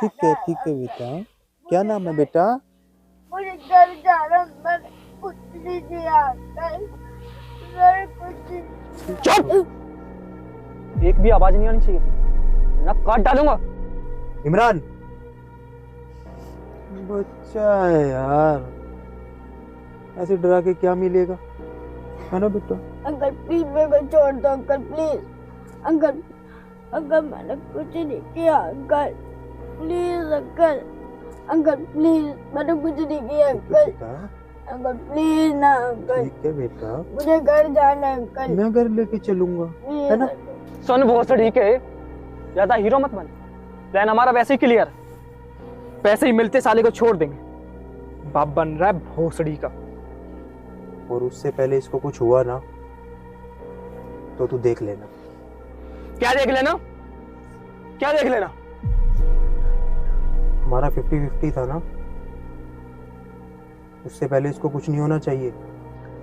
ठीक है बेटा। क्या नाम है बेटा? मुझे घर जाना, मैंने कुछ नहीं किया अंकल, मैंने कुछ नहीं। चुप! एक भी आवाज नहीं आनी चाहिए थी, ना काट डालूंगा। इमरान, बच्चा है यार, ऐसे डरा के क्या मिलेगा, है ना बेटा? अंकल प्लीज मेरे को छोड़ दो अंकल, प्लीज अंकल। अंकल मैंने कुछ नहीं किया uncle, please uncle. Uncle please, मैंने कुछ नहीं किया अंकल। अंकल प्लीज ना अंकल। ठीक है बेटा, मुझे घर जाना है अंकल, मैं घर लेके चलूंगा, है ना? सुन भोसड़ी के, ज्यादा हीरो मत बन। प्लान हमारा वैसे ही क्लियर है, पैसे ही मिलते साले को छोड़ देंगे। बाप बन रहा है भोसड़ी का। और उससे पहले इसको कुछ हुआ ना तो तू देख लेना। क्या देख लेना? क्या देख लेना? हमारा 50-50 था ना, उससे पहले इसको कुछ नहीं होना चाहिए।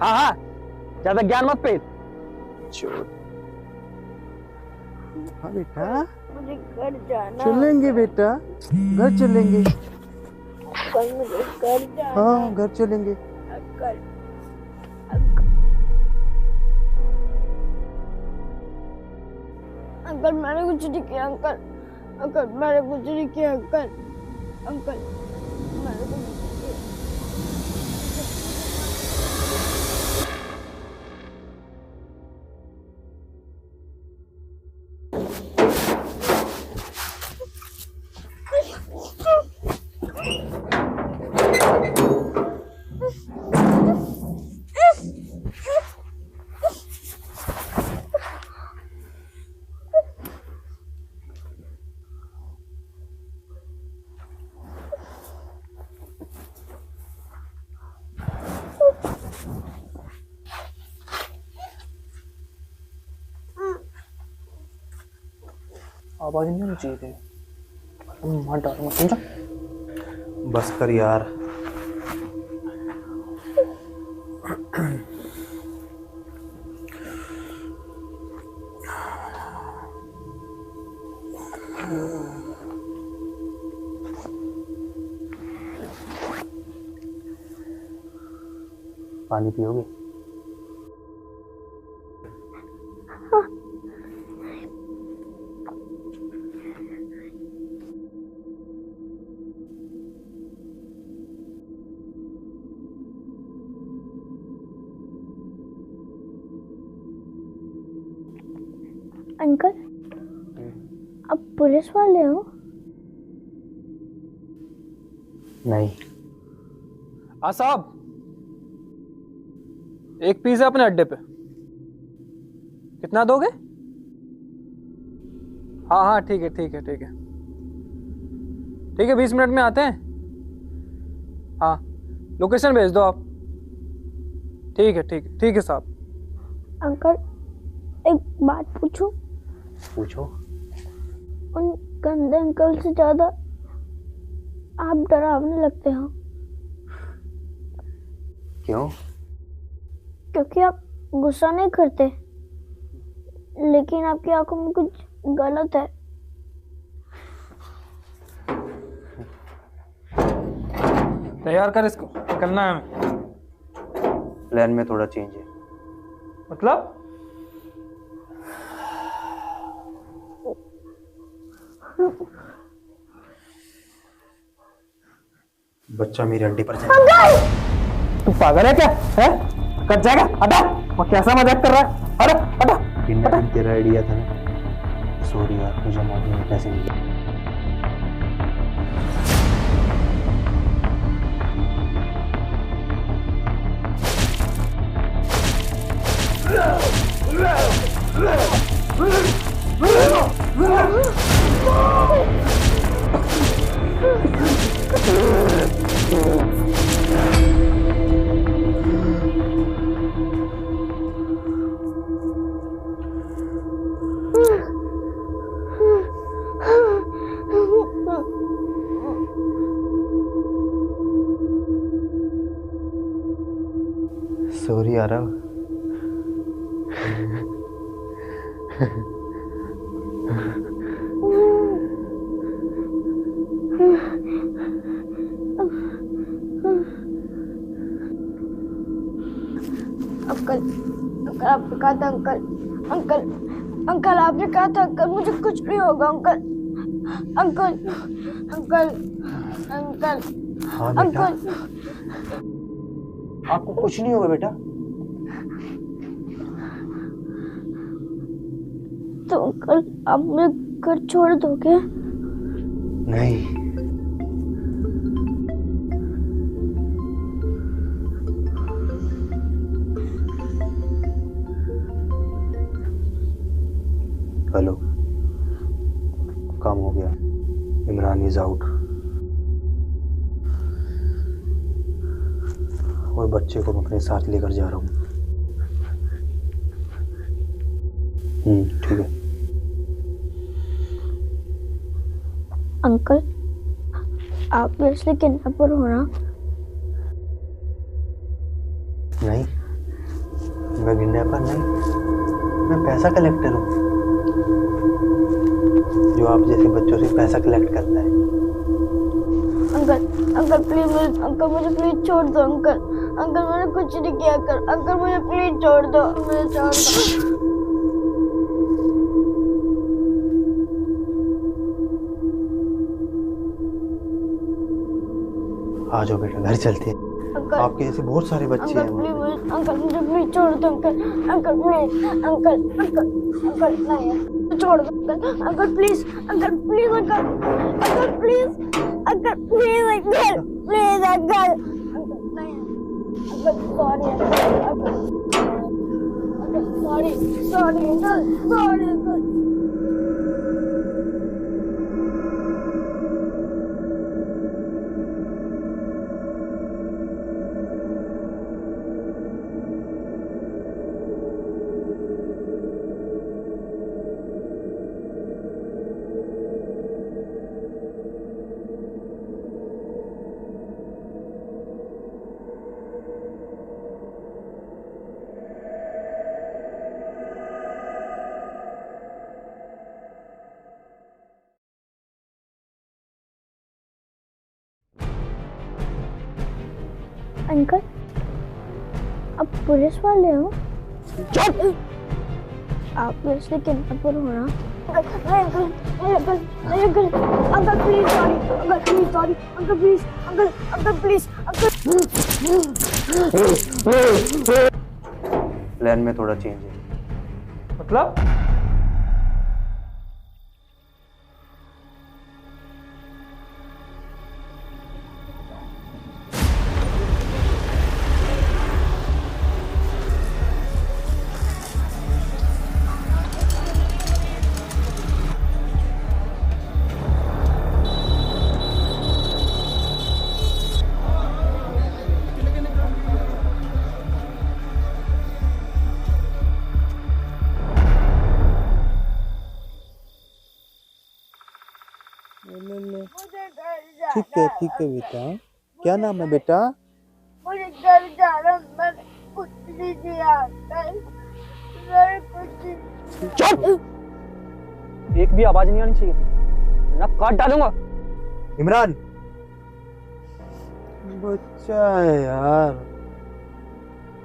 हाँ हाँ, ज्यादा ज्ञान मत पेल। हाँ बेटा, मुझे घर जाना। चलेंगे बेटा, घर चलेंगे। अंकल मुझे घर जाना। हाँ घर चलेंगे। अंकल अंकल मैंने कुछ नहीं किया अंकल, अंकल मैंने कुछ नहीं किया अंकल, अंकल मैंने कुछ नहीं किया। आवाज नहीं होनी चाहिए थी, मार डालूंगा, समझा? बस कर यार। पानी पियोगे? अंकल अब पुलिस वाले हो? नहीं। साहब, एक पिज्जा अपने अड्डे पे। कितना दोगे? हाँ हाँ ठीक है ठीक है ठीक है ठीक है, 20 मिनट में आते हैं। हाँ, लोकेशन भेज दो आप। ठीक है ठीक है ठीक है साहब। अंकल एक बात पूछूं? पूछो। उन गंदे अंकल से ज्यादा आप डरावने लगते हो। क्यों? क्योंकि आप गुस्सा नहीं करते, लेकिन आपकी आंखों में कुछ गलत है। तैयार कर इसको, निकलना है हमें। प्लान में थोड़ा चेंज है। मतलब? बच्चा मेरे अड्डे पर जाएगा। तू पागल है क्या? है? कट जाएगा, हटा। वो कैसा मजाक कर रहा है? अरे हटा। किडनैपिंग तेरा आइडिया था ना? सॉरी यार, मुझे मौके में पैसे मिले। सॉरी आरव। अंकल अंकल आपने कहा था अंकल अंकल अंकल आपने कहा था अंकल मुझे कुछ नहीं होगा अंकल अंकल अंकल अंकल हाँ बेटा, अंकल आपको कुछ नहीं होगा बेटा। तो अंकल आप मुझे घर छोड़ दोगे? नहीं, हेलो, काम हो गया। इमरान इज आउट और बच्चे को मैं अपने साथ लेकर जा रहा हूँ। ठीक है। अंकल आप इसलिए किडनैपर हो ना? नहीं, मैं किडनैपर नहीं, मैं पैसा कलेक्टर हूँ जो आप जैसे बच्चों से पैसा कलेक्ट करता है। अंकल अंकल प्लीज अंकल मुझे प्लीज छोड़ दो अंकल अंकल मैंने कुछ नहीं किया अंकल मुझे प्लीज छोड़ दो मुझे छोड़ दो। आ जाओ बेटा, घर चलते हैं। आपके जैसे बहुत सारे बच्चे हैं। अंकल मुझे प्लीज छोड़ दो uncle uncle please uncle uncle uncle नहीं छोड़ दो uncle please uncle please uncle please uncle please uncle please uncle नहीं uncle sorry uncle sorry sorry uncle sorry uncle. Uncle अब पुलिस वाले हो? चुप! आप इसलिए किडनैपर हो ना? Uncle please sorry uncle please sorry uncle please uncle please uncle. Plan में थोड़ा चेंज है। मतलब ठीक है बेटा। क्या नाम है बेटा? मुझे घर जाना, मैंने कुछ नहीं किया अंकल, मैंने कुछ। चुप! एक भी आवाज नहीं आनी चाहिए थी, ना काट डालूंगा। इमरान, बच्चा है यार,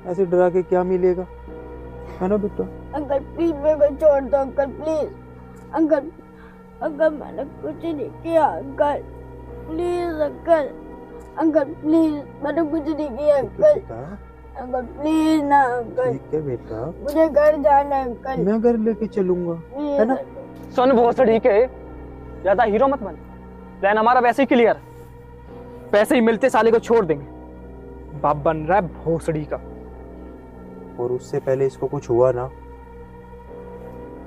ऐसे डरा के क्या मिलेगा, है ना बेटा? अंकल प्लीज मेरे को छोड़ दो अंकल प्लीज अंकल अंकल मैंने कुछ नहीं किया uncle please uncle uncle please मैंने कुछ नहीं किया अंकल अंकल प्लीज ना अंकल। ठीक है बेटा, मुझे घर जाना है अंकल। मैं घर लेके चलूंगा, है ना? सुन बहुत ठीक है, ज्यादा हीरो मत बन। प्लान हमारा वैसे ही क्लियर, पैसे ही मिलते साले को छोड़ देंगे। बाप बन रहा है भोसड़ी का। और उससे पहले इसको कुछ हुआ ना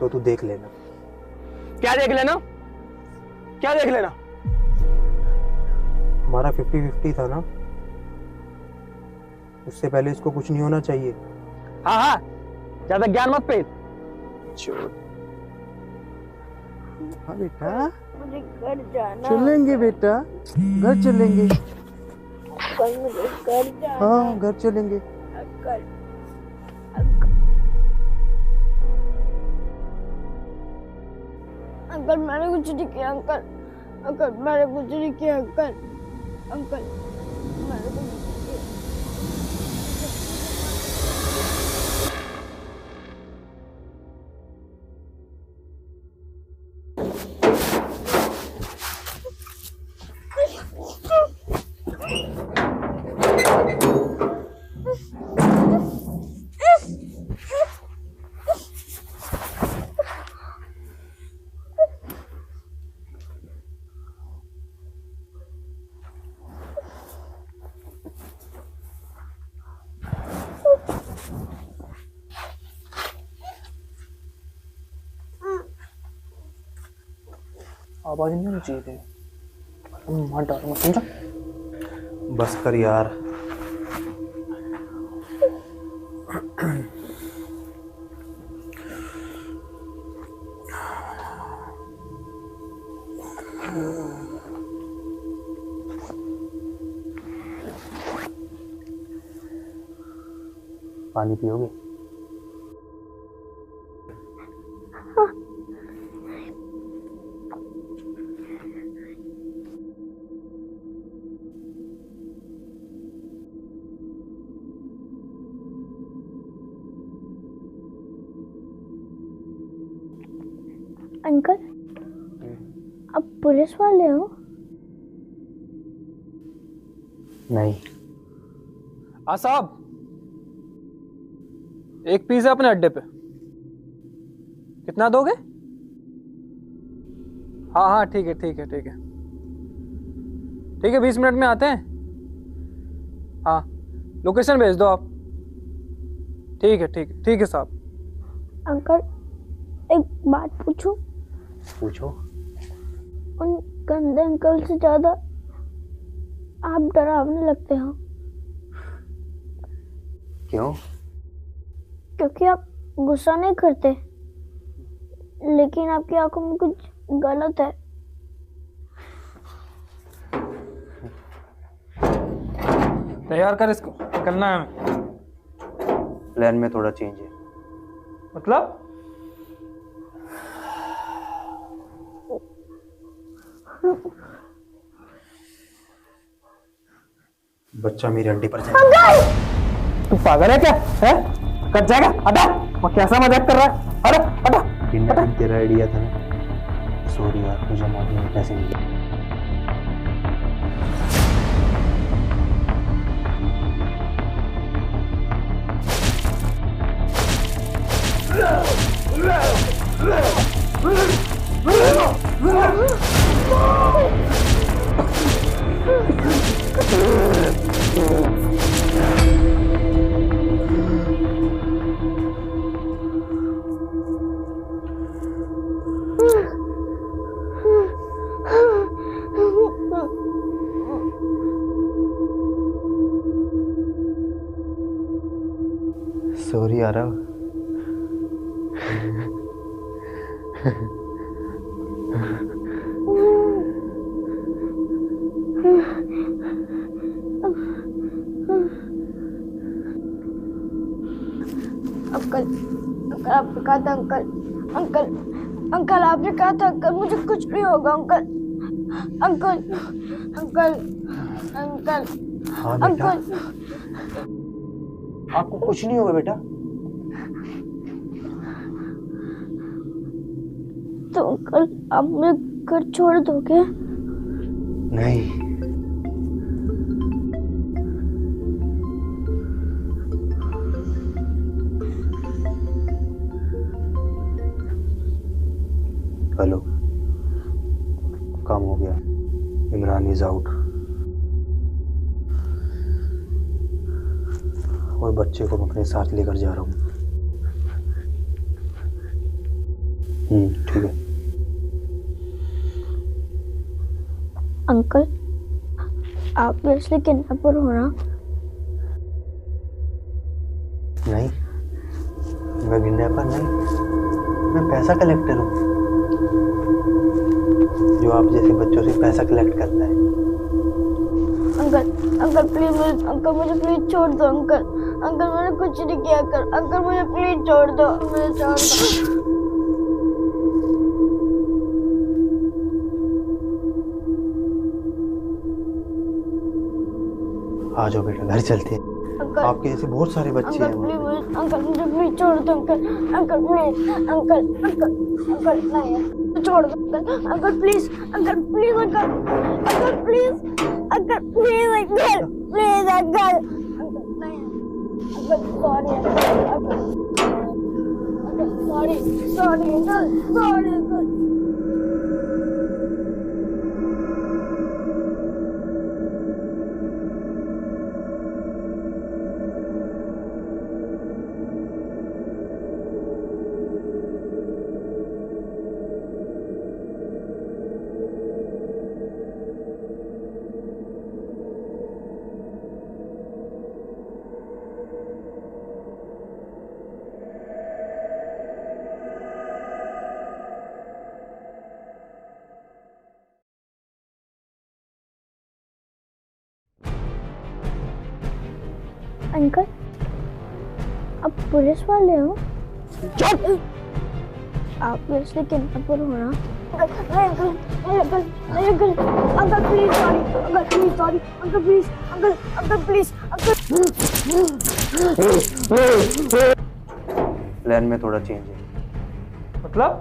तो तू देख लेना। क्या देख लेना? क्या देख लेना? हमारा 50-50 था ना, उससे पहले इसको कुछ नहीं होना चाहिए। हाँ हाँ, ज्यादा ज्ञान मत पेल। हाँ बेटा, मुझे घर जाना। चलेंगे बेटा, घर चलेंगे। अंकल मुझे घर जाना। हाँ घर चलेंगे। अंकल अंकल मैंने कुछ नहीं किया अंकल अंकल मैंने कुछ नहीं किया अंकल अंकल मैंने कुछ नहीं किया। आवाज नहीं होनी चाहिए थी। मार डालूंगा, समझा? बस कर यार। पानी पियोगे? अंकल, आप पुलिस वाले हो? नहीं। साहब, एक पिज्जा अपने अड्डे पे। कितना दोगे? हाँ हाँ ठीक है ठीक है ठीक है ठीक है, 20 मिनट में आते हैं। हाँ, लोकेशन भेज दो आप। ठीक है ठीक है ठीक है साहब। अंकल, एक बात पूछूं? पूछो। उन गंदे अंकल से ज्यादा आप डरावने लगते हो। क्यों? क्योंकि आप गुस्सा नहीं करते, लेकिन आपकी आंखों में कुछ गलत है। तैयार कर इसको, निकलना है हमें। प्लान में थोड़ा चेंज है। मतलब? बच्चा मेरी हड्डी पर जाएगा। तू पागल है क्या? है? कट जाएगा, हटा। वो कैसा मजाक कर रहा है? अरे हटा। किडनैपिंग तेरा आइडिया था ना? सॉरी यार, मुझे मौत में पैसे मिले। सॉरी आरव। अंकल, अंकल आपने कहा था अंकल, अंकल, अंकल आपने कहा था अंकल मुझे कुछ नहीं होगा अंकल, अंकल, अंकल, अंकल, हाँ बेटा, अंकल। आपको कुछ नहीं होगा बेटा। तो अंकल आप मुझे घर छोड़ दोगे? नहीं। हेलो, काम हो गया। इमरान इज आउट और बच्चे को मैं अपने साथ लेकर जा रहा हूँ। ठीक है। अंकल, आप भी असली किडनैपर हो ना? नहीं, मैं किडनैपर नहीं, मैं पैसा कलेक्टर हूँ, जो आप जैसे बच्चों से पैसा कलेक्ट करता है। अंकल, अंकल प्लीज, अंकल मुझे प्लीज छोड़ दो अंकल, अंकल मैंने कुछ नहीं किया अंकल मुझे प्लीज छोड़ दो, मुझे छोड़ दो। आ जाओ बेटा, घर चलते हैं। अंकल, आपके जैसे बहुत सारे बच्चे हैं। अंकल मुझे प्लीज छोड़ दो uncle, uncle please, uncle, uncle, uncle नहीं छोड़ दो uncle, uncle please, uncle please, uncle, uncle please, uncle please, uncle please, uncle, uncle नहीं, uncle sorry uncle, uncle sorry, sorry uncle, sorry uncle. Uncle, आप police वाले हो? चुप! आप मेरे से किडनैपर हो ना? Uncle, uncle, uncle please sorry, uncle please sorry, uncle please, uncle please, uncle. Plan में थोड़ा चेंज है। मतलब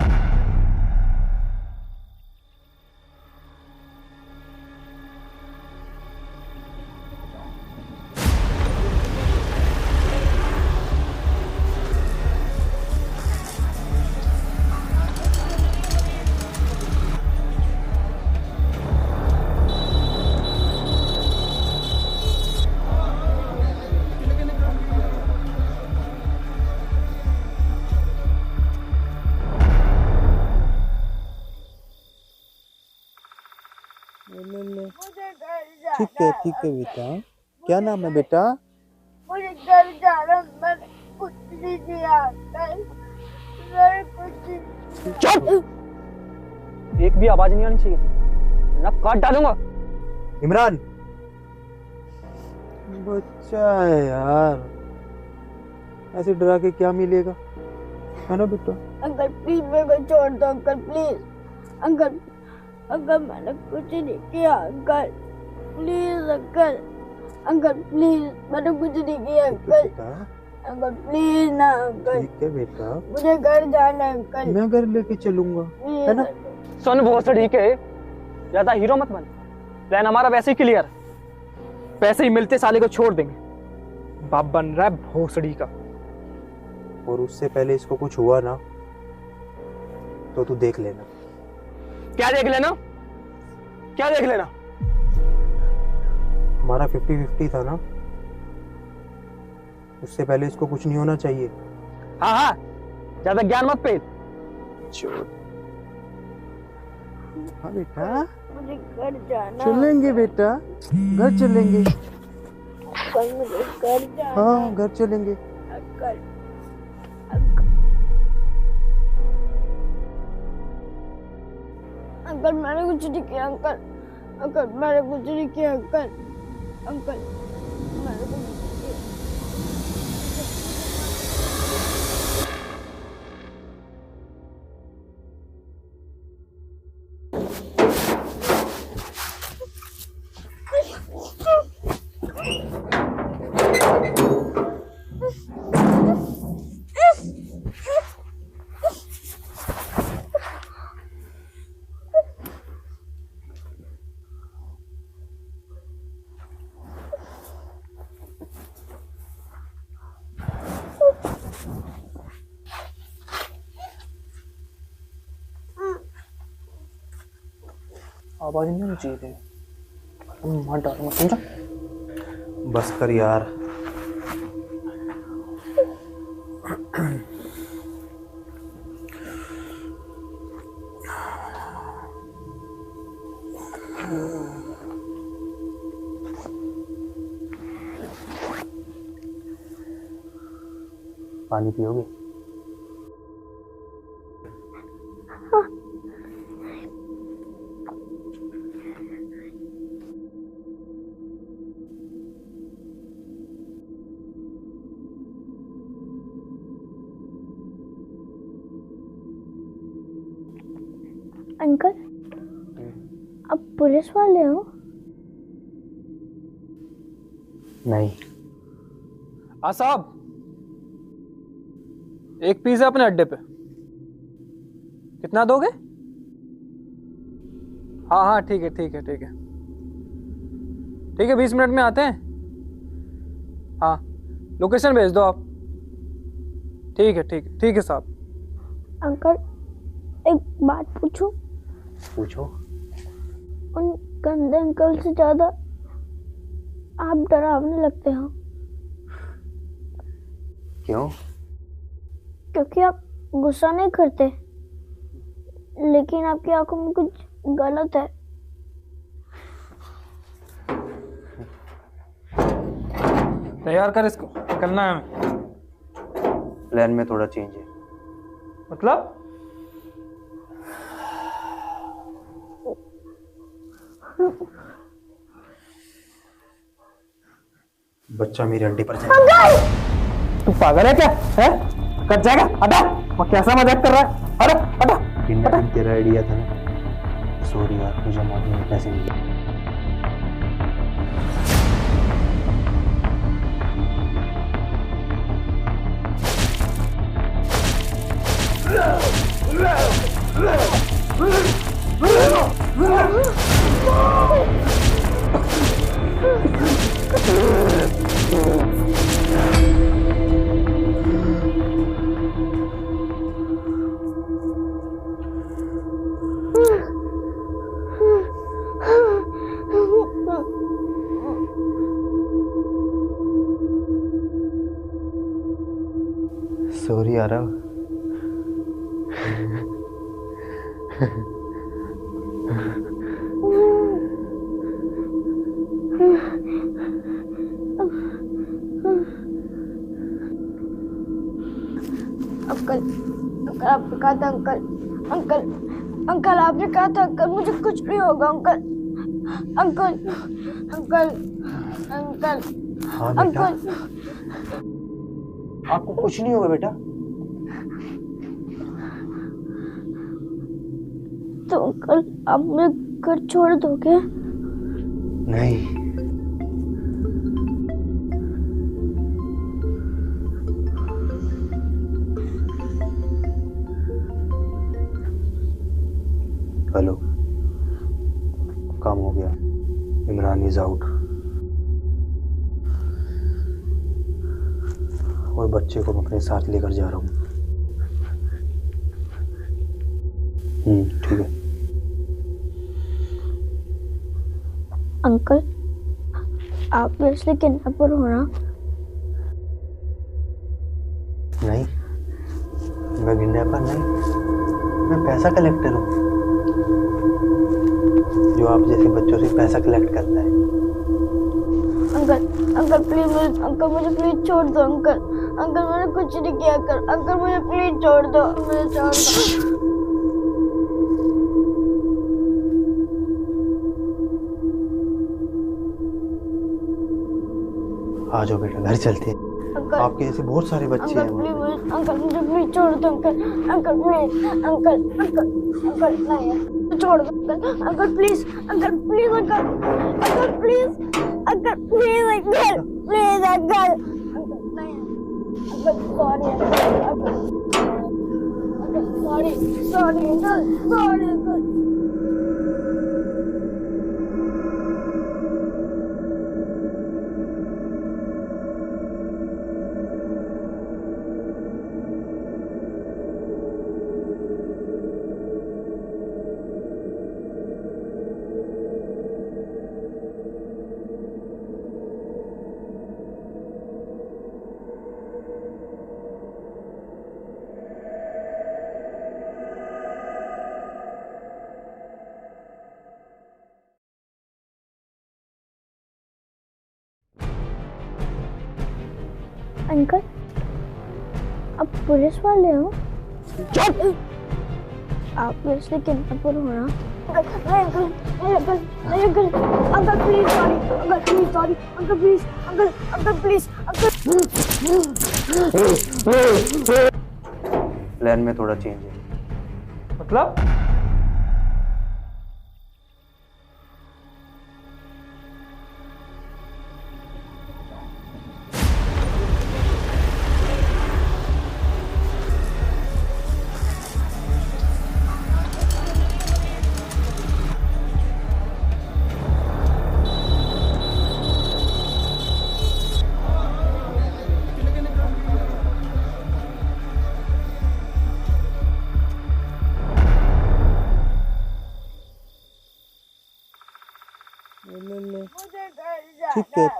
मुझे घर जाना ठीक है बेटा। क्या नाम है बेटा? मुझे घर जाना, मैंने कुछ नहीं किया अंकल, मैंने कुछ नहीं। चुप! एक भी आवाज नहीं आनी चाहिए थी, ना काट डालूंगा। इमरान, बच्चा है यार, ऐसे डरा के क्या मिलेगा, है ना बेटा? अंकल प्लीज मेरे को छोड़ दो अंकल प्लीज। अंकल, अंकल मैंने कुछ नहीं किया uncle, please uncle, uncle please मैंने कुछ नहीं किया अंकल, बेटा अंकल प्लीज ना अंकल, ठीक है बेटा, मुझे घर जाना है अंकल, मैं घर लेके चलूंगा, है ना? सुन भोसड़ी के, ज्यादा हीरो मत बन। प्लान हमारा वैसे ही क्लियर, पैसे ही मिलते साले को छोड़ देंगे। बाप बन रहा है भोसड़ी का। और उससे पहले इसको कुछ हुआ ना तो तू देख लेना। क्या देख लेना? क्या देख लेना? हमारा 50-50 था ना, उससे पहले इसको कुछ नहीं होना चाहिए। हाँ हाँ, ज्यादा ज्ञान मत पेल। हाँ बेटा, मुझे घर जाना चलेंगे बेटा, घर चलेंगे। अंकल, मुझे घर जाना हाँ घर चलेंगे। अंकल, अंकल, अंकल मैंने कुछ नहीं किया अंकल, अंकल मैंने कुछ नहीं किया अंकल, अंकल मैंने कुछ नहीं किया। आवाज नहीं आनी चाहिए थी, मार डालूंगा, समझा? बस कर यार। पानी पियोगे? अंकल, आप पुलिस वाले हो? नहीं। साहब, एक पिज्जा अपने अड्डे पे। कितना दोगे? हाँ हाँ ठीक है ठीक है ठीक है ठीक है, 20 मिनट में आते हैं। हाँ, लोकेशन भेज दो आप। ठीक है ठीक है ठीक है साहब। अंकल एक बात पूछूं? पूछो। उन गंदे अंकल से ज्यादा आप डरावने लगते हो। क्यों? क्योंकि आप गुस्सा नहीं करते, लेकिन आपकी आंखों में कुछ गलत है। तैयार कर इसको, निकलना है हमें। प्लान में थोड़ा चेंज है। मतलब? बच्चा मेरे अंडे पर चला। तू पागल है क्या? है? कट जाएगा, हटा। और कैसा मजाक कर रहा है? हटा हटा। किडनैपिंग तेरा आइडिया था ना? सॉरी यार, मुझे मौके में पैसे मिले। सॉरी आरव। अंकल, अंकल आपने कहा था अंकल, अंकल, अंकल आपने कहा था अंकल मुझे कुछ नहीं होगा अंकल, अंकल, अंकल, अंकल, हाँ बेटा, अंकल। आपको कुछ नहीं होगा बेटा। तो अंकल आप मुझे घर छोड़ दोगे? नहीं, हेलो, काम हो गया। इमरान इज आउट और बच्चे को मैं अपने साथ लेकर जा रहा हूँ। ठीक है। अंकल आप मेरे से किडनैपर हो ना? नहीं, मैं किडनैपर नहीं, मैं पैसा कलेक्टर हूँ, जो आप जैसे बच्चों से पैसा कलेक्ट करता है। अंकल, अंकल प्लीज मुझे, अंकल मुझे प्लीज छोड़ दो अंकल, अंकल मैंने कुछ नहीं किया अंकल, अंकल मुझे प्लीज छोड़ दो, मुझे छोड़ दो। आ जाओ बेटा, घर चलते हैं। अंकल, आपके जैसे बहुत सारे बच्चे अंकल हैं प्लीज वहाँ पे। मुझे, अंकल मुझे प्लीज छोड़ दो uncle, uncle please, uncle, uncle, uncle नहीं यार, छोड़ दो uncle, uncle please, uncle please, uncle, uncle please, uncle please, uncle please, uncle, uncle नहीं, uncle sorry uncle, uncle sorry, sorry uncle, sorry uncle. Uncle आप police वाले हो? आप मेरे से किडनैपर हो ना? अंकल, अंकल, नहीं uncle, uncle please sorry, uncle please sorry, uncle please, uncle, uncle please, uncle. Plan में थोड़ा चेंज है। मतलब?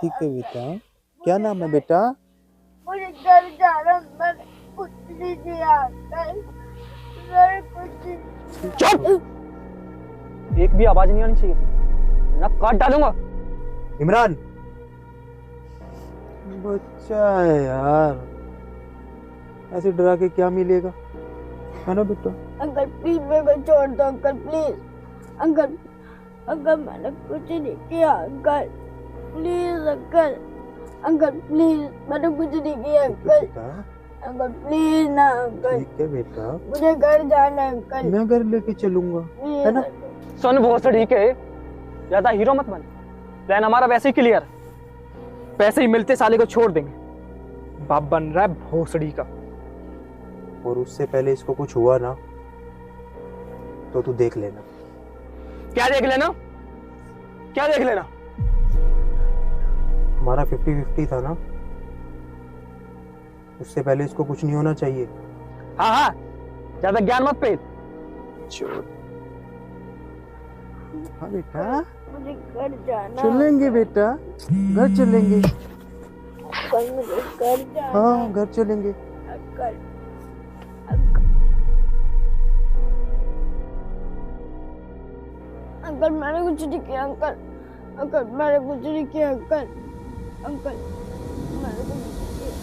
ठीक है बेटा। क्या नाम है बेटा? मुझे घर जाना, मैंने कुछ नहीं किया अंकल, मैंने कुछ नहीं। चुप! एक भी आवाज नहीं आनी चाहिए थी, ना काट डालूंगा। इमरान, बच्चा है यार, ऐसे डरा के क्या मिलेगा, है ना बेटा? अंकल प्लीज मेरे को छोड़ दो अंकल प्लीज, अंकल, अंकल मैंने कुछ नहीं किया uncle, please uncle, uncle please, मैंने कुछ नहीं किया अंकल। बेटा अंकल प्लीज ना अंकल, ठीक है बेटा, मुझे घर जाना है अंकल, मैं घर लेके चलूंगा, है ना? सुन भोसड़ी के, ज्यादा हीरो मत बन। प्लान हमारा वैसे ही क्लियर है, पैसे ही मिलते साले को छोड़ देंगे। बाप बन रहा है भोसड़ी का। और उससे पहले इसको कुछ हुआ ना तो तू देख लेना। क्या देख लेना? क्या देख लेना? हमारा 50-50 था ना, उससे पहले इसको कुछ नहीं होना चाहिए। हाँ हाँ, ज्यादा ज्ञान मत पेल। हाँ बेटा, मुझे घर जाना चलेंगे बेटा, घर चलेंगे। अंकल, मुझे घर जाना हाँ घर चलेंगे। अंकल। अंकल मैंने कुछ नहीं किया अंकल, अंकल मैंने कुछ नहीं किया अंकल, अंकल मैंने कुछ नहीं किया।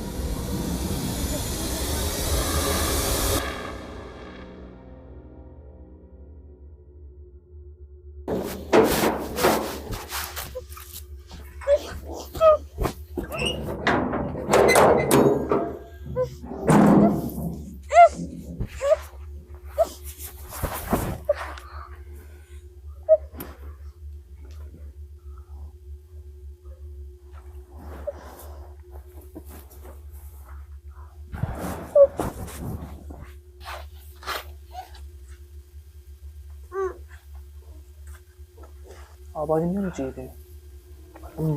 आवाज नहीं होनी चाहिए थी,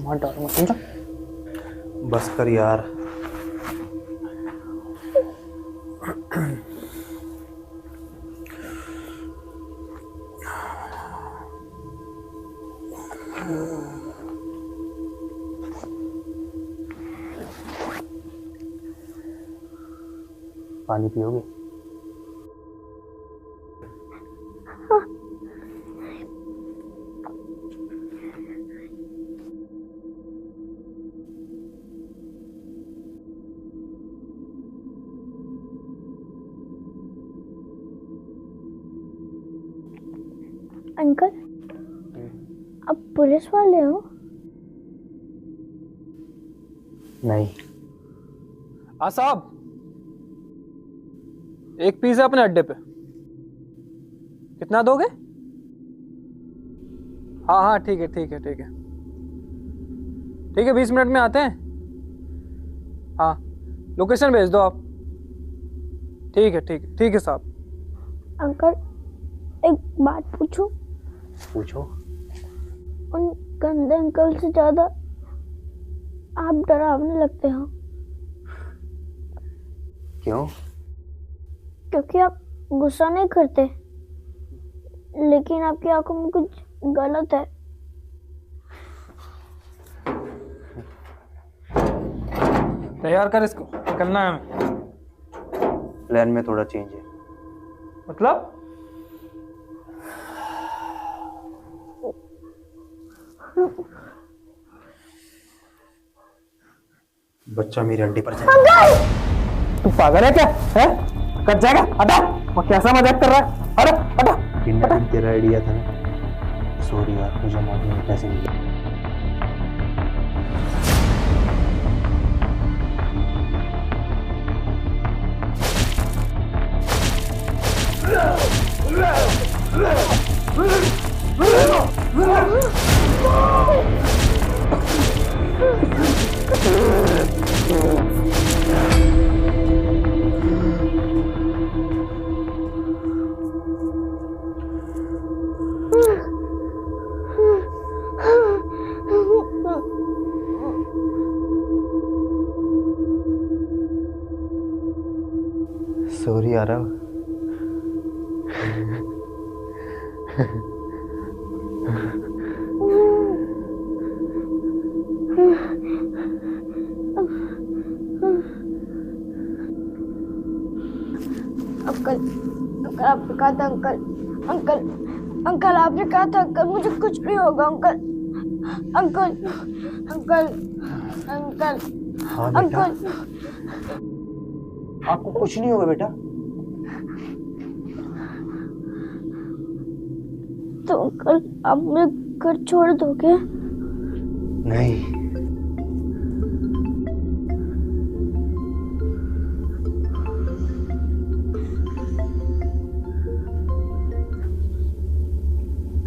मत डालो मत, समझा? बस कर यार। पानी पियोगे? अंकल, आप पुलिस वाले हो? नहीं। साहब, एक पिज्जा अपने अड्डे पे। कितना दोगे? हाँ हाँ ठीक है ठीक है ठीक है ठीक है, 20 मिनट में आते हैं। हाँ, लोकेशन भेज दो आप। ठीक है ठीक है ठीक है साहब। अंकल एक बात पूछूं? पूछो। उन गंदे अंकल से ज्यादा आप डरावने लगते हो। क्यों? क्योंकि आप गुस्सा नहीं करते, लेकिन आपकी आंखों में कुछ गलत है। तैयार कर इसको, निकलना है हमें। प्लान में थोड़ा चेंज है। मतलब? बच्चा मेरे अड्डे पर जाएगा। तू पागल है क्या? है? कट जाएगा, हटा। वो कैसा मजाक कर रहा है? अरे हटा। किडनैपिंग तेरा आइडिया था ना? सॉरी यार, मुझे मौके में पैसे मिले। सॉरी आरव। अंकल, अंकल आपने कहा था अंकल, अंकल, अंकल आपने कहा था अंकल मुझे कुछ नहीं होगा अंकल, अंकल, अंकल, अंकल, हाँ बेटा, अंकल। आपको कुछ नहीं होगा बेटा। तो अंकल आप मुझे घर छोड़ दोगे? नहीं,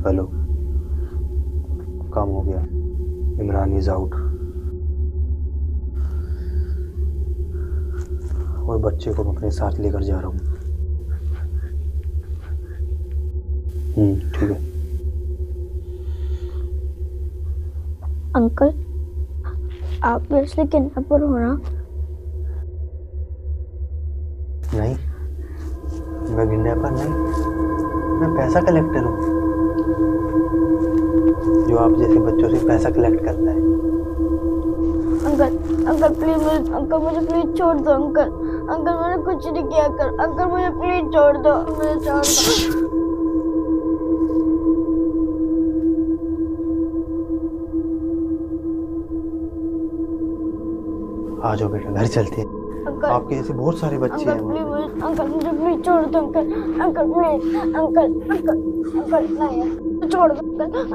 हेलो, काम हो गया। इमरान इज आउट और बच्चे को मैं अपने साथ लेकर जा रहा हूँ। ठीक है। अंकल, आप इसलिए किडनैपर हो ना? नहीं, मैं किडनैपर नहीं, मैं पैसा कलेक्टर हूँ, जो आप जैसे बच्चों से पैसा कलेक्ट करता है। अंकल प्लीज, अंकल मुझे प्लीज छोड़ दो। अंकल मैंने कुछ नहीं किया। अंकल मुझे प्लीज छोड़ दो, मुझे छोड़ दो। आ जाओ बेटा, घर चलते हैं। आपके जैसे बहुत सारे बच्चे हैं। अंकल मुझे प्लीज छोड़ दो। अंकल प्लीज, अंकल नहीं, छोड़ दो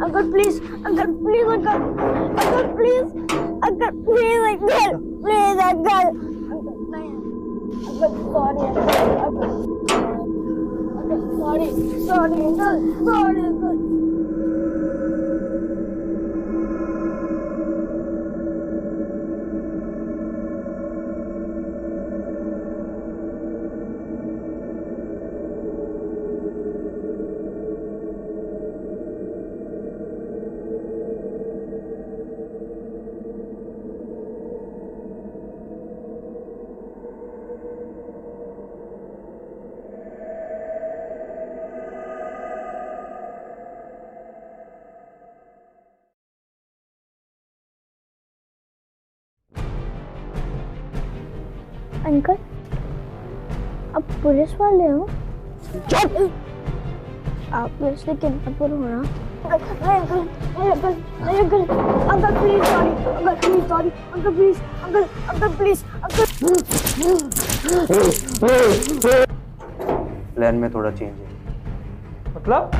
uncle please, uncle please, uncle please, uncle please, uncle please, uncle नहीं, uncle sorry, uncle sorry, uncle. Uncle, अब पुलिस वाले हो? चुप! आप इसलिए किडनैपर हो ना? Uncle please sorry, uncle please, uncle please, plan में थोड़ा चेंज है। मतलब?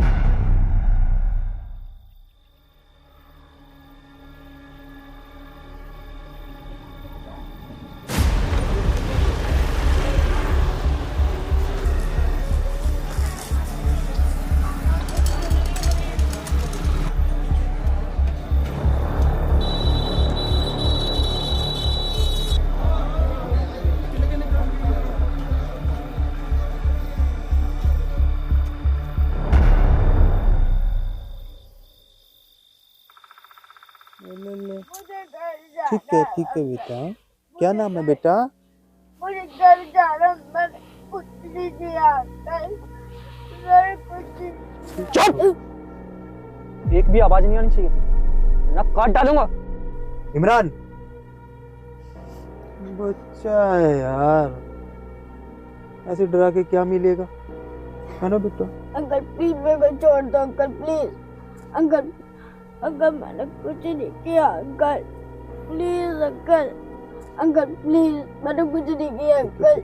ठीक है बेटा। क्या नाम है बेटा? मुझे घर जाना, मैंने कुछ नहीं किया अंकल, मैंने कुछ। चुप! एक भी आवाज नहीं आनी चाहिए थी, ना काट डालूंगा। इमरान, बच्चा है यार, ऐसे डरा के क्या मिलेगा, है ना बेटा? अंकल प्लीज मेरे को छोड़ दो। अंकल प्लीज, अंकल मैंने कुछ नहीं किया। अंकल प्लीज, अंकल प्लीज, मैंने कुछ नहीं किया। अंकल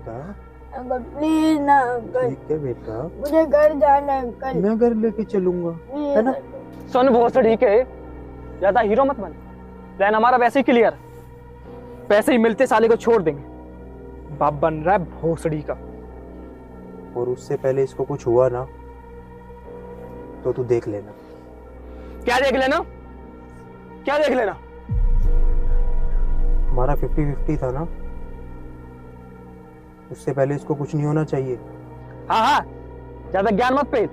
प्लीज ना अंकल। ठीक है बेटा, मुझे घर जाना है अंकल। मैं घर लेके चलूंगा, है ना? सुन बहुत ठीक है, ज्यादा हीरो मत बन। प्लान हमारा वैसे ही क्लियर, पैसे ही मिलते साले को छोड़ देंगे। बाप बन रहा है भोसड़ी का। और उससे पहले इसको कुछ हुआ ना तो तू देख लेना। क्या देख लेना? क्या देख लेना? हमारा 50-50 था ना, उससे पहले इसको कुछ नहीं होना चाहिए। हाँ, ज्यादा ज्ञान मत पेल।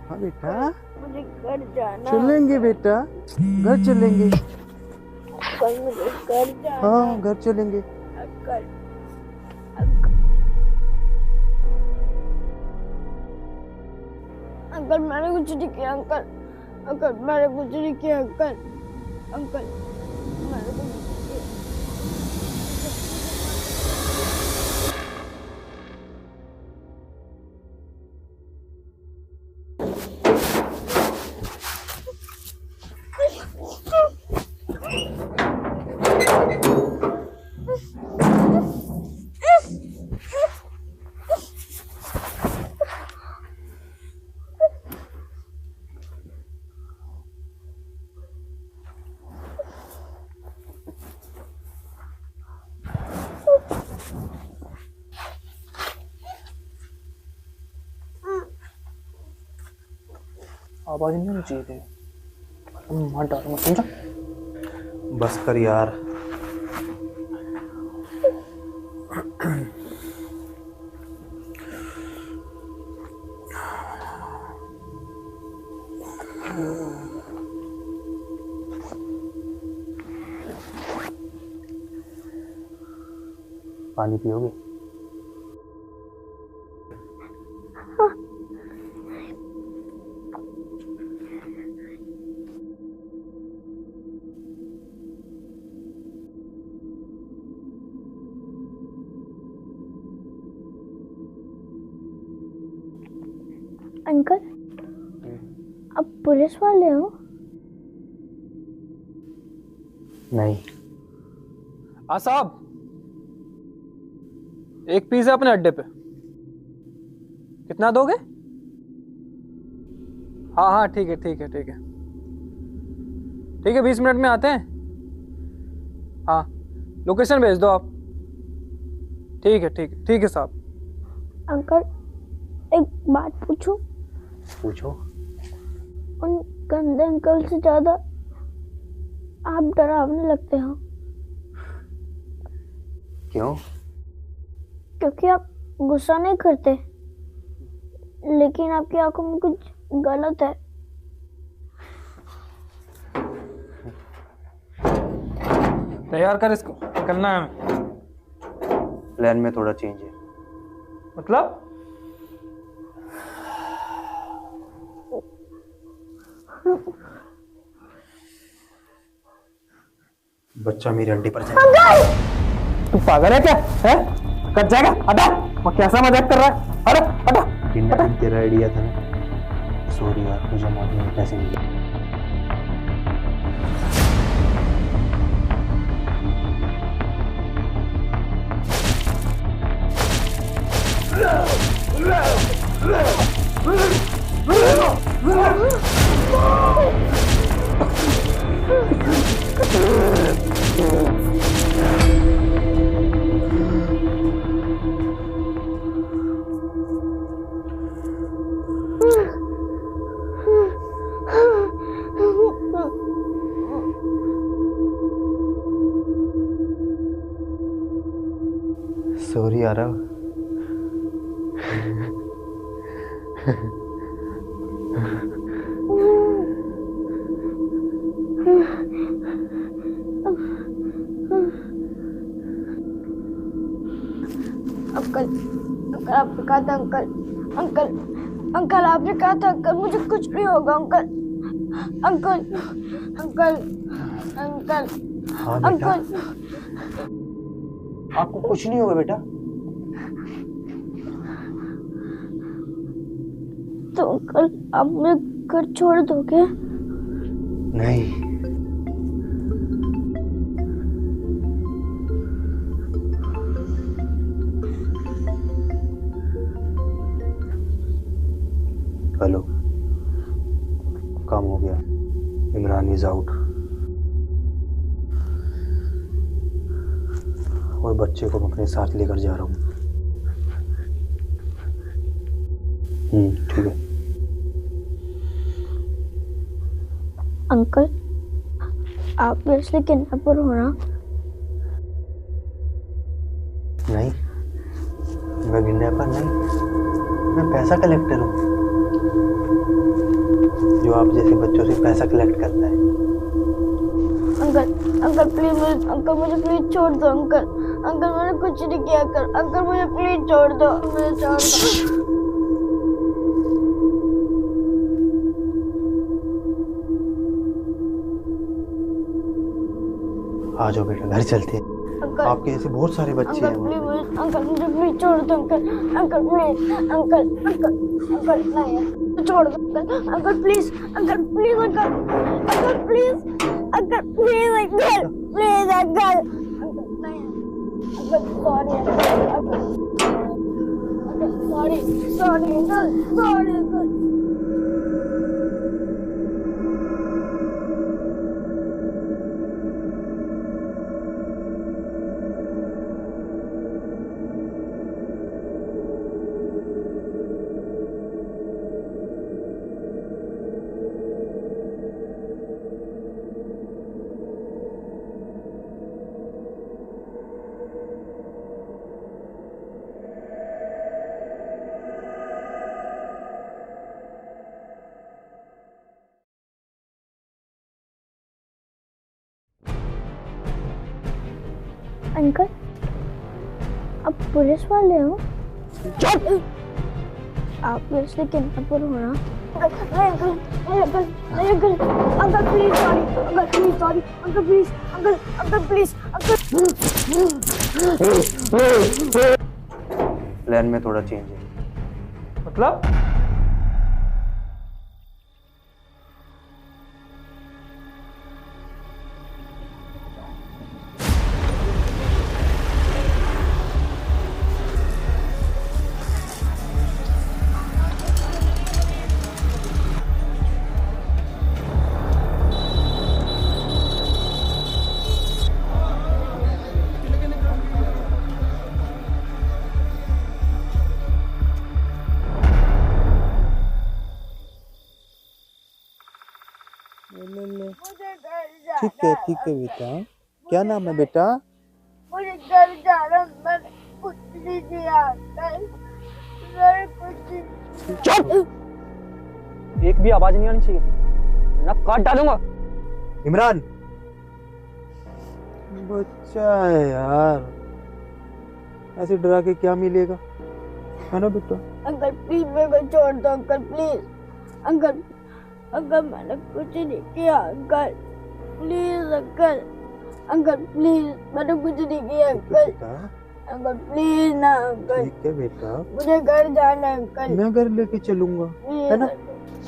हाँ बेटा, मुझे घर जाना। चलेंगे बेटा, घर चलेंगे। अंकल मुझे घर जाना। हाँ, घर चलेंगे। अंकल मैंने कुछ नहीं किया। अंकल मैंने कुछ नहीं किया। अंकल मैंने कुछ नहीं किया। आवाज नहीं होनी चाहिए थी। मार डालूंगा, समझा? बस कर यार। पानी पियोगे? अंकल, आप पुलिस वाले हो? नहीं। साहब, एक पीस है अपने अड्डे पे, कितना दोगे? हाँ हाँ ठीक है ठीक है ठीक है ठीक है, 20 मिनट में आते हैं। हाँ, लोकेशन भेज दो आप। ठीक है ठीक है ठीक है साहब। अंकल, एक बात पूछूं? पूछो। उन गंदे अंकल से ज्यादा आप डरावने लगते हो। क्यों? क्योंकि आप गुस्सा नहीं करते, लेकिन आपकी आंखों में कुछ गलत है। तैयार कर इसको, निकलना है हमें। प्लान में थोड़ा चेंज है। मतलब? बच्चा मेरी हड्डी पर जाएगा। तू पागल है क्या? है? कट जाएगा, हटा। वो कैसा मजाक कर रहा है? अरे हटा। किडनैपिंग तेरा आइडिया था ना? सॉरी यार, मुझे मौत में पैसे मिले। सॉरी आरव। अंकल, अंकल आपने कहा था अंकल, अंकल, अंकल आपने कहा था अंकल मुझे कुछ नहीं होगा अंकल, अंकल, अंकल, अंकल, हाँ बेटा, अंकल। आपको कुछ नहीं होगा बेटा। तो अंकल आप मुझे घर छोड़ दोगे? नहीं। हेलो, काम हो गया। इमरान इज आउट और बच्चे को मैं अपने साथ लेकर जा रहा हूँ। ठीक है। अंकल, आप इसलिए किडनैपर हो ना? नहीं, मैं किडनैपर नहीं, मैं पैसा कलेक्टर हूँ, जो आप जैसे बच्चों से पैसा कलेक्ट करता है। अंकल, अंकल प्लीज, अंकल मुझे प्लीज छोड़ दो अंकल, अंकल मैंने कुछ नहीं किया अंकल मुझे प्लीज छोड़ दो, मुझे छोड़ दो। आ जाओ बेटा, घर चलते हैं। आपके जैसे बहुत सारे बच्चे हैं। अंकल मुझे प्लीज छोड़ दो uncle, uncle please, uncle, uncle, uncle नहीं छोड़ दो uncle, uncle please, uncle please, uncle, uncle please, uncle please, uncle please, uncle, uncle नहीं, uncle sorry uncle, uncle sorry, sorry uncle, sorry uncle. Uncle, आप police वाले हो? चुप! आप मेरे से किडनैपर हो ना? Uncle, uncle, uncle please sorry, uncle please sorry, uncle please, uncle please, uncle. Plan में थोड़ा चेंज है। मतलब मुझे घर जाना ठीक है बेटा। क्या नाम है बेटा? मुझे घर जाना, मैंने कुछ नहीं किया अंकल, मैंने कुछ नहीं। चुप! एक भी आवाज नहीं आनी चाहिए थी, ना काट डालूंगा। इमरान, बच्चा है यार, ऐसे डरा के क्या मिलेगा, है ना बेटा? अंकल प्लीज मेरे को छोड़ दो अंकल प्लीज। अंकल, अंकल मैंने कुछ नहीं किया uncle, please uncle, uncle please मैंने कुछ नहीं किया अंकल, बेटा अंकल प्लीज ना अंकल, ठीक है बेटा, मुझे घर जाना है अंकल, मैं घर लेके चलूंगा, है ना?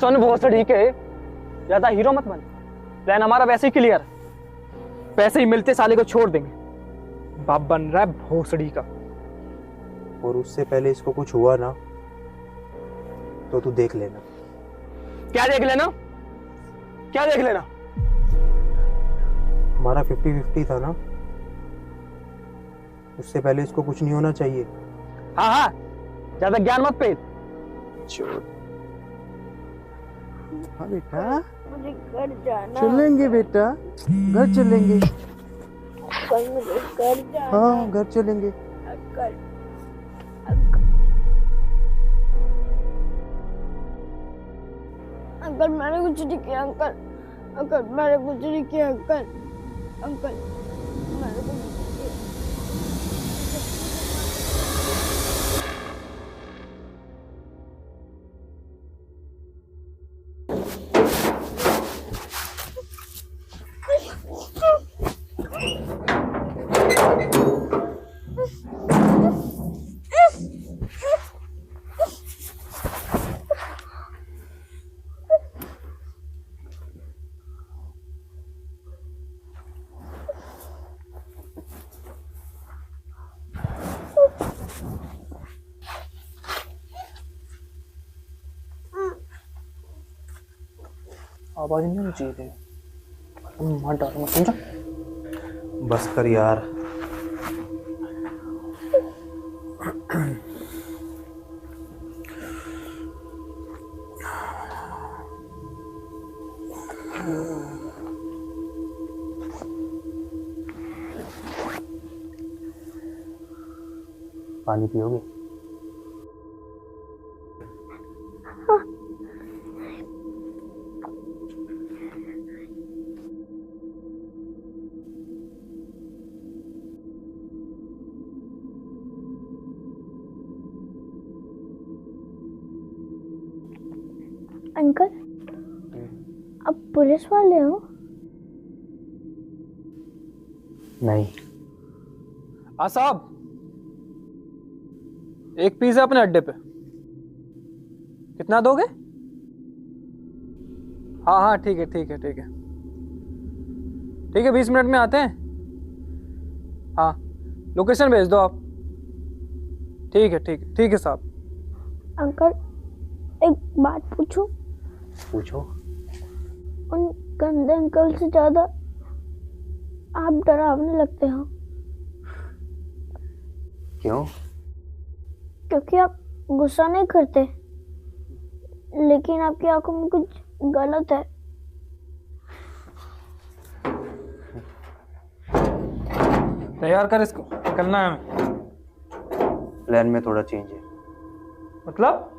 सुन भोसड़ी के, ज्यादा हीरो मत बन। प्लान हमारा वैसे ही क्लियर, पैसे ही मिलते साले को छोड़ देंगे। बाप बन रहा है भोसड़ी का। और उससे पहले इसको कुछ हुआ ना तो तू देख लेना। क्या देख लेना? क्या देख लेना? हमारा 50-50 था ना, उससे पहले इसको कुछ नहीं होना चाहिए। हाँ हाँ, ज्यादा ज्ञान मत पेल। हाँ बेटा, मुझे घर जाना चलेंगे बेटा, घर चलेंगे। अंकल, मुझे घर जाना हाँ घर चलेंगे। अंकल, अंकल, अंकल मैंने कुछ नहीं किया अंकल, अंकल मैंने कुछ नहीं किया अंकल, अंकल मैंने कुछ नहीं किया। आवाज नहीं आनी चाहिए थी, मार डालूंगा, समझा? बस कर यार। पानी पियोगे? अंकल, आप पुलिस वाले हो? नहीं। साहब, एक पिज्जा अपने अड्डे पे। कितना दोगे? हाँ हाँ ठीक है ठीक है ठीक है ठीक है, 20 मिनट में आते हैं। हाँ, लोकेशन भेज दो आप। ठीक है ठीक है ठीक है साहब। अंकल एक बात पूछूं? पूछो। उन गंदे अंकल से ज्यादा आप डरावने लगते हो। क्यों? क्योंकि आप गुस्सा नहीं करते, लेकिन आपकी आंखों में कुछ गलत है। तैयार कर इसको, निकलना है हमें। प्लान में थोड़ा चेंज है। मतलब?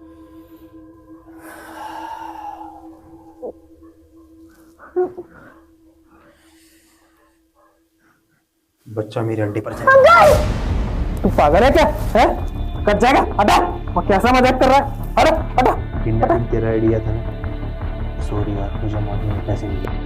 बच्चा मेरे अंडे पर चढ़ा। तू पागल है क्या? है? कट जाएगा, हटा। और कैसा मजाक कर रहा है? हटा हटा। किडनैपिंग तेरा आइडिया था ना? सॉरी यार, मुझे मालूम नहीं कैसे मिला।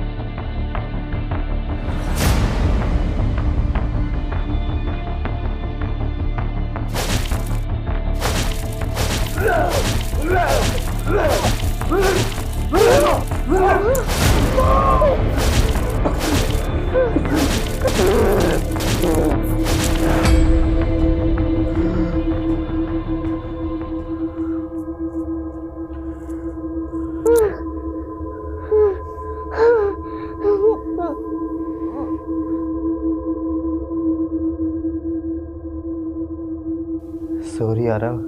सॉरी आरव।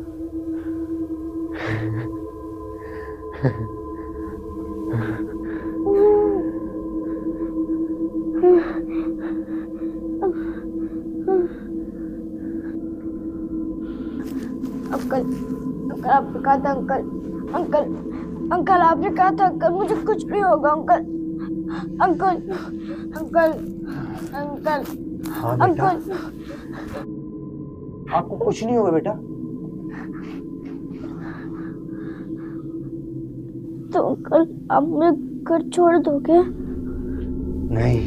अंकल, अंकल आपने कहा था अंकल, अंकल, अंकल आपने कहा था अंकल मुझे कुछ नहीं होगा अंकल, अंकल, अंकल, अंकल, हाँ बेटा, अंकल। आपको कुछ नहीं होगा बेटा। तो अंकल आप मुझे घर छोड़ दोगे? नहीं,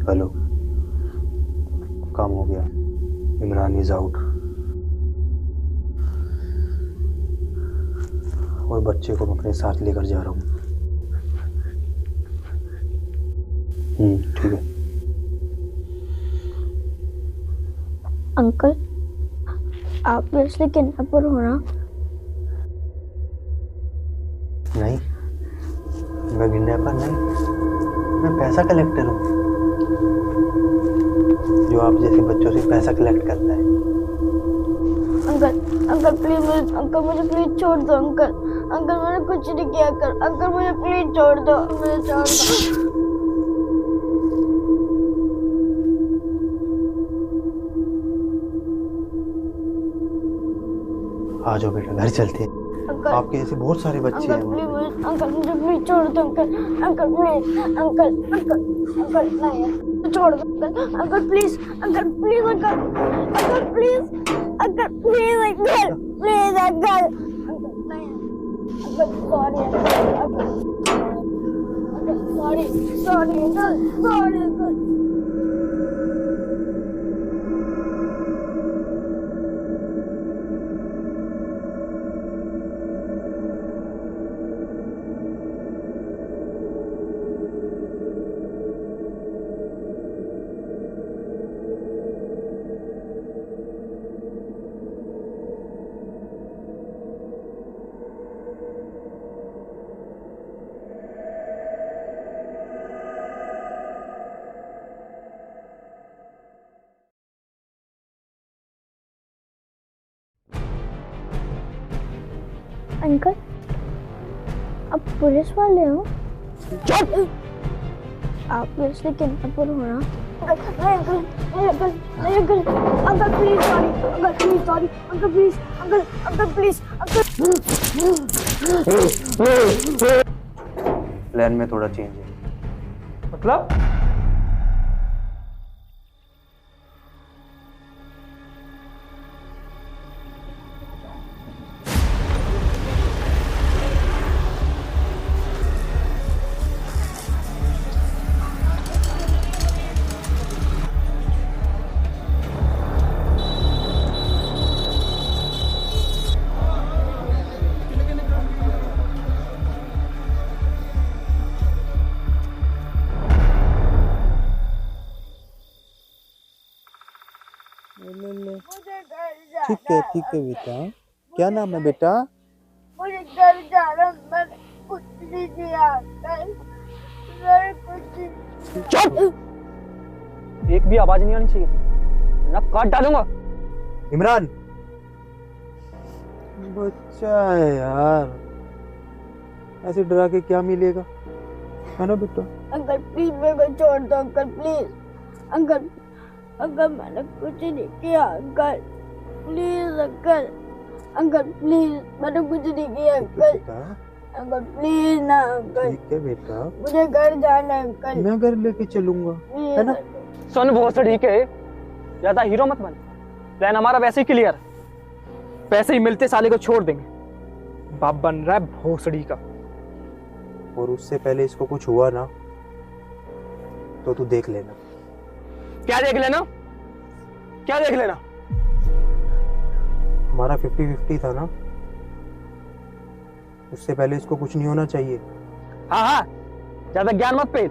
हेलो, काम हो गया। इमरान इज आउट और बच्चे को मैं अपने साथ लेकर जा रहा हूँ। ठीक है। अंकल आप मेरे से किडनैपर हो ना? नहीं, मैं किडनैपर नहीं, मैं पैसा कलेक्टर हूँ, जो आप जैसे बच्चों से पैसा कलेक्ट करता है। अंकल, अंकल प्लीज मुझे, अंकल मुझे प्लीज छोड़ दो अंकल, अंकल मैंने कुछ नहीं किया अंकल मुझे प्लीज छोड़ दो, मुझे छोड़ दो। आ जाओ बेटा, घर चलते हैं। अंकल, आपके जैसे बहुत सारे बच्चे अंकल हैं प्लीज वहाँ पे। मुझे, अंकल मुझे प्लीज छोड़ दो uncle, uncle please, uncle, uncle, uncle नहीं छोड़ दो uncle, uncle please, uncle please, uncle, uncle please, uncle please, uncle please, uncle, uncle नहीं, uncle sorry uncle, uncle sorry, sorry uncle, sorry uncle. Uncle आप police वाले हो? आप मेरे से किडनैपर हो ना? अंकल, अंकल, नहीं uncle, uncle please sorry, uncle please sorry, uncle please, uncle, uncle please, uncle. Plan में थोड़ा चेंज है। मतलब? ठीक है बेटा। क्या नाम है बेटा? मुझे घर जाना, मैंने कुछ नहीं किया अंकल, मैंने कुछ नहीं। चुप! एक भी आवाज नहीं आनी चाहिए थी, ना काट डालूंगा। इमरान, बच्चा है यार, ऐसे डरा के क्या मिलेगा, है ना बेटा? अंकल प्लीज मेरे को छोड़ दो अंकल प्लीज, अंकल, अंकल मैंने कुछ नहीं किया uncle, please uncle, uncle please, मैंने कुछ नहीं किया अंकल। बेटा अंकल प्लीज ना अंकल, ठीक है बेटा, मुझे घर जाना है अंकल, मैं घर लेके चलूंगा, है ना? सुन भोसड़ी के, ज्यादा हीरो मत बन। प्लान हमारा वैसे ही क्लियर है, पैसे ही मिलते साले को छोड़ देंगे। बाप बन रहा है भोसड़ी का। और उससे पहले इसको कुछ हुआ ना तो तू देख लेना। क्या देख लेना? क्या देख लेना? हमारा 50-50 था ना, उससे पहले इसको कुछ नहीं होना चाहिए। हाँ हाँ, ज्यादा ज्ञान मत पेल।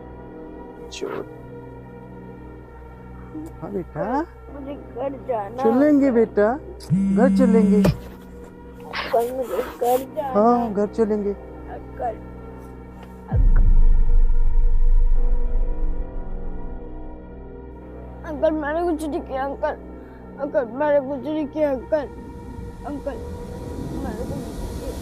हाँ बेटा, मुझे घर जाना चलेंगे बेटा, घर चलेंगे। अंकल, मुझे घर जाना हाँ घर चलेंगे। अंकल। अंकल मैंने कुछ नहीं किया अंकल, अंकल मैंने कुछ नहीं किया अंकल, अंकल मैंने कुछ नहीं किया।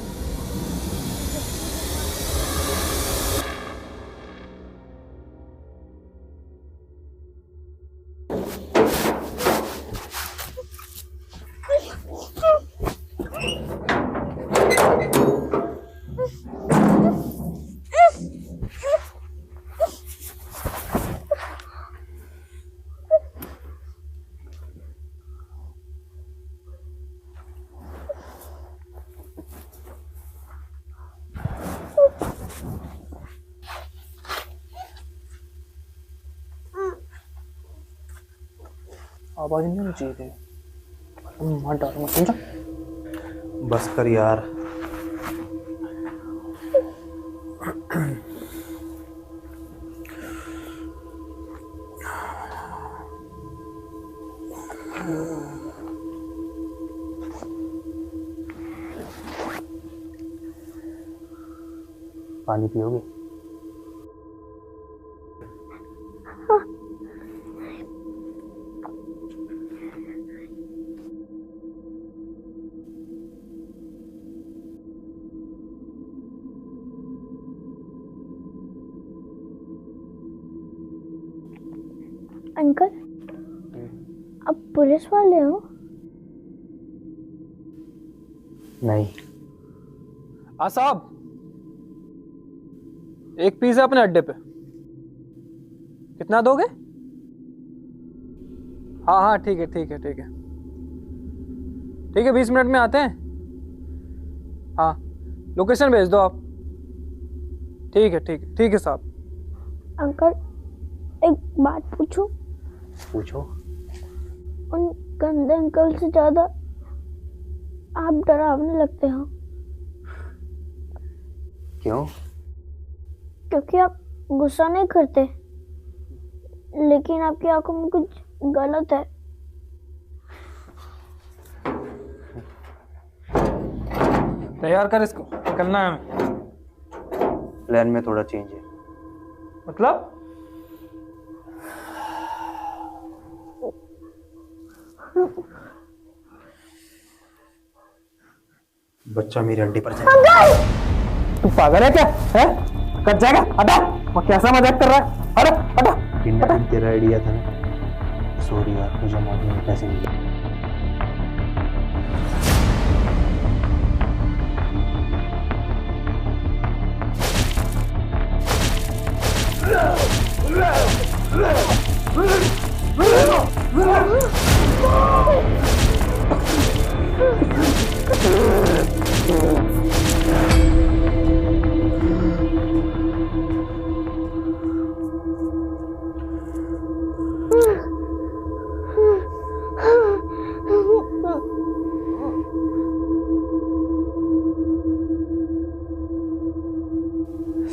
आवाज नहीं होनी चाहिए थी। मत डर मत, समझा? बस कर यार। पानी पियोगे? अंकल, आप पुलिस वाले हो? नहीं। साहब, एक पिज्जा अपने अड्डे पे। कितना दोगे? हाँ हाँ ठीक है ठीक है ठीक है ठीक है, 20 मिनट में आते हैं। हाँ, लोकेशन भेज दो आप। ठीक है ठीक है ठीक है साहब। अंकल एक बात पूछूं? पूछो। उन गंदे अंकल से ज्यादा आप डरावने लगते हो। क्यों? क्योंकि आप गुस्सा नहीं करते, लेकिन आपकी आंखों में कुछ गलत है। तैयार कर इसको, निकलना है हमें। प्लान में थोड़ा चेंज है। मतलब? बच्चा मेरे अड्डे पर जाएगा। तू पागल है क्या? है? कट जाएगा, हटा। वो कैसा मजाक कर रहा है? अरे हटा। किडनैपिंग तेरा आइडिया था ना? सॉरी यार, मुझे मौके में पैसे मिले।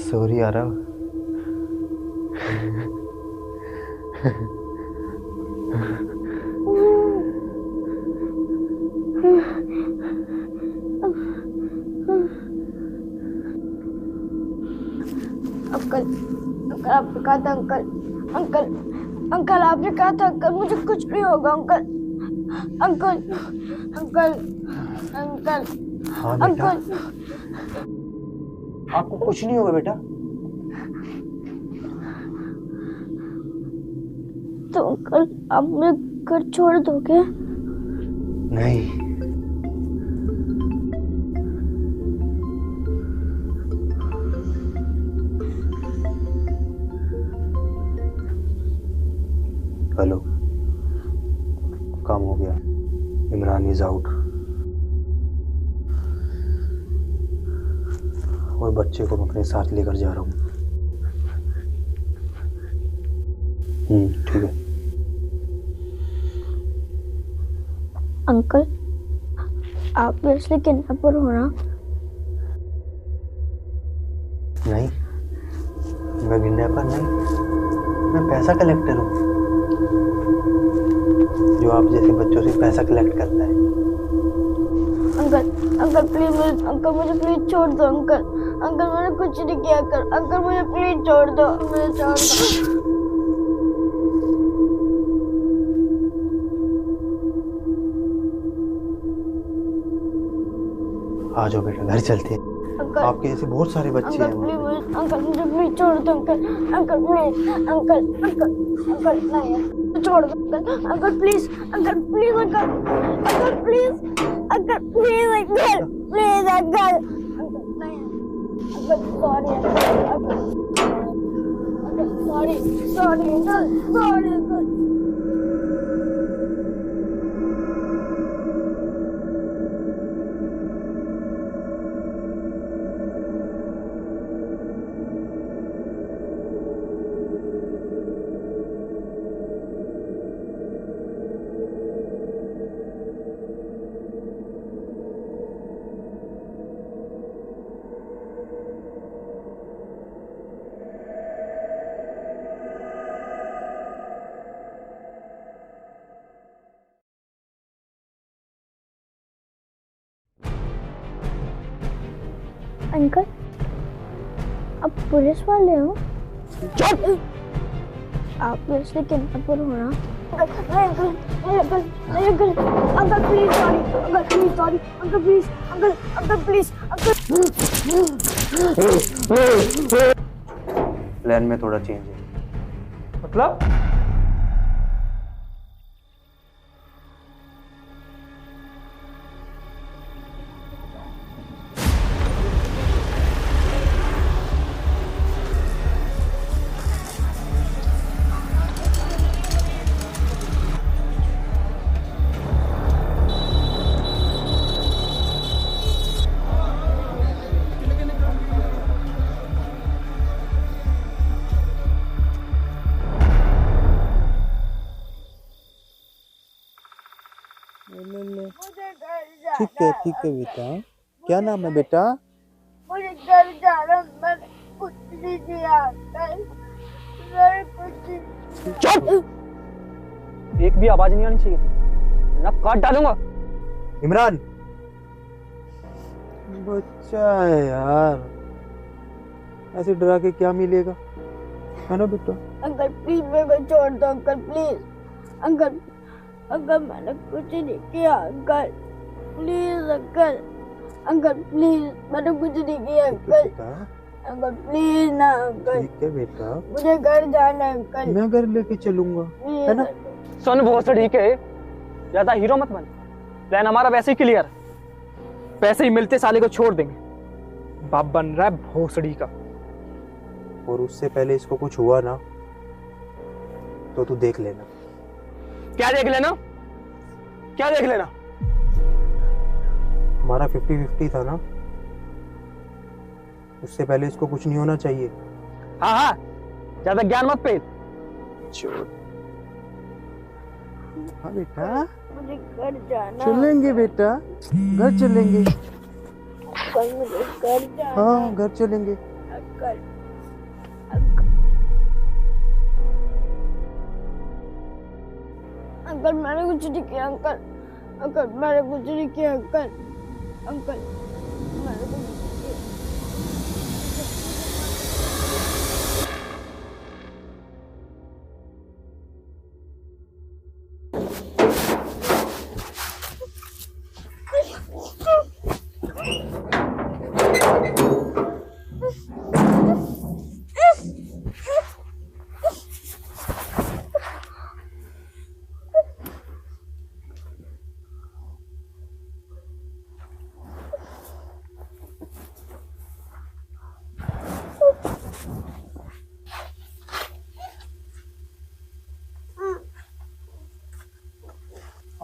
सॉरी आरव। अंकल, अंकल आपने कहा था अंकल, अंकल, अंकल आपने कहा था अंकल मुझे कुछ नहीं होगा अंकल, अंकल, अंकल, अंकल, हाँ बेटा, अंकल। आपको कुछ नहीं होगा बेटा। तो अंकल आप मुझे घर छोड़ दोगे? नहीं, और बच्चे को मैं अपने साथ लेकर जा रहा हूँ। ठीक है। अंकल, आप इसलिए किडनैपर हो ना? नहीं, मैं किडनैपर नहीं, मैं पैसा कलेक्टर हूँ, जो आप जैसे बच्चों से पैसा कलेक्ट करता है। अंकल प्लीज, अंकल मुझे प्लीज छोड़ दो। अंकल मैंने कुछ नहीं किया। अंकल मुझे प्लीज छोड़ दो, मुझे छोड़ दो। आ जाओ बेटा, घर चलते हैं। आपके जैसे बहुत सारे बच्चे हैं। अंकल मुझे प्लीज छोड़ दो। अंकल प्लीज, अंकल नहीं, छोड़ दो uncle please, uncle please, uncle please, uncle please, uncle please, uncle नहीं, uncle sorry, uncle sorry, uncle. Uncle, अब पुलिस वाले हो? चुप! आप इसलिए किडनैपर हो ना? Uncle please sorry, uncle please, uncle please, plan में थोड़ा चेंज है। मतलब? ठीक है बेटा। क्या नाम है बेटा? मुझे घर जाना, मैंने कुछ नहीं किया अंकल, मैंने कुछ। चुप! एक भी आवाज नहीं आनी चाहिए थी, ना काट डालूंगा। इमरान, बच्चा है यार, ऐसे डरा के क्या मिलेगा, है ना बेटा? अंकल प्लीज मेरे को छोड़ दो। अंकल प्लीज, अंकल मैंने कुछ नहीं किया। अंकल प्लीज, अंकल प्लीज, मैंने कुछ नहीं किया। अंकल प्लीज ना अंकल। ठीक है बेटा, मुझे घर जाना है अंकल। मैं घर लेके चलूंगा, है ना? सुन बहुत ठीक है, ज्यादा हीरो मत बन। प्लान हमारा वैसे ही क्लियर है, पैसे ही मिलते साले को छोड़ देंगे। बाप बन रहा है भोसड़ी का। और उससे पहले इसको कुछ हुआ ना तो तू देख लेना। क्या देख लेना? क्या देख लेना? हमारा 50-50 था ना, उससे पहले इसको कुछ नहीं होना चाहिए। हाँ, ज्यादा ज्ञान मत पेल। हाँ बेटा, मुझे घर जाना। चलेंगे बेटा, घर चलेंगे। अंकल मुझे घर जाना। हाँ, घर चलेंगे। अंकल मैंने कुछ नहीं किया। अंकल मैंने कुछ नहीं किया। अंकल मैंने कुछ नहीं किया।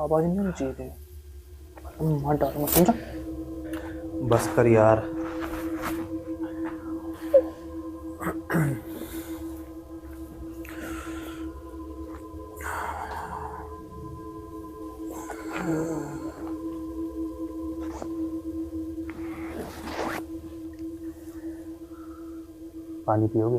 आवाज नहीं आनी चाहिए थी, मार डालूंगा, समझा? बस कर यार, पानी पियोगे?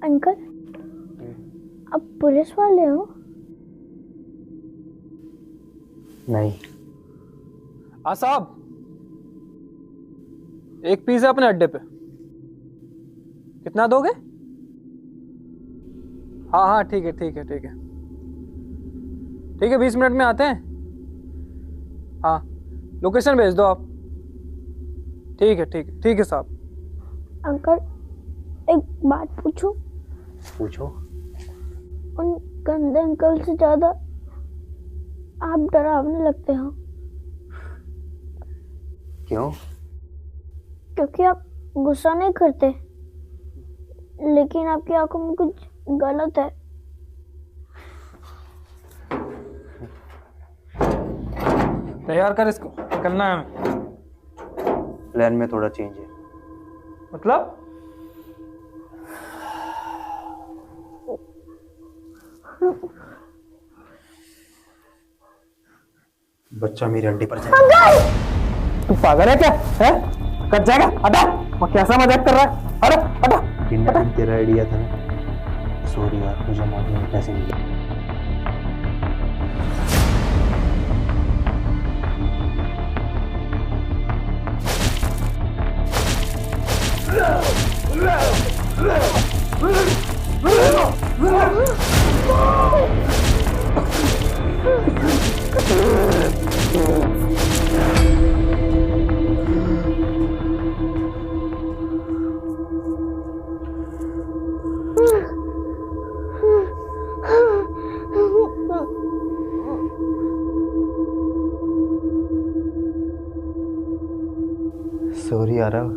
अंकल, आप पुलिस वाले हो? नहीं। साहब, एक पीस है अपने अड्डे पे, कितना दोगे? हाँ हाँ ठीक है ठीक है ठीक है ठीक है, 20 मिनट में आते हैं। हाँ, लोकेशन भेज दो आप। ठीक है ठीक है ठीक है साहब। अंकल, एक बात पूछूं? पूछो। उन गंदे अंकल से ज्यादा आप डरावने लगते हो। क्यों? क्योंकि आप गुस्सा नहीं करते, लेकिन आपकी आंखों में कुछ गलत है। तैयार कर इसको, निकलना है हमें। प्लान में थोड़ा चेंज है। मतलब? बच्चा मेरी हड्डी पर जाएगा। तू पागल है क्या? है? कट जाएगा, हटा। वो कैसा मजाक कर रहा है? अरे हटा। किडनैपिंग तेरा आइडिया था ना? सॉरी यार, मुझे मौके में पैसे मिले। सॉरी आरव।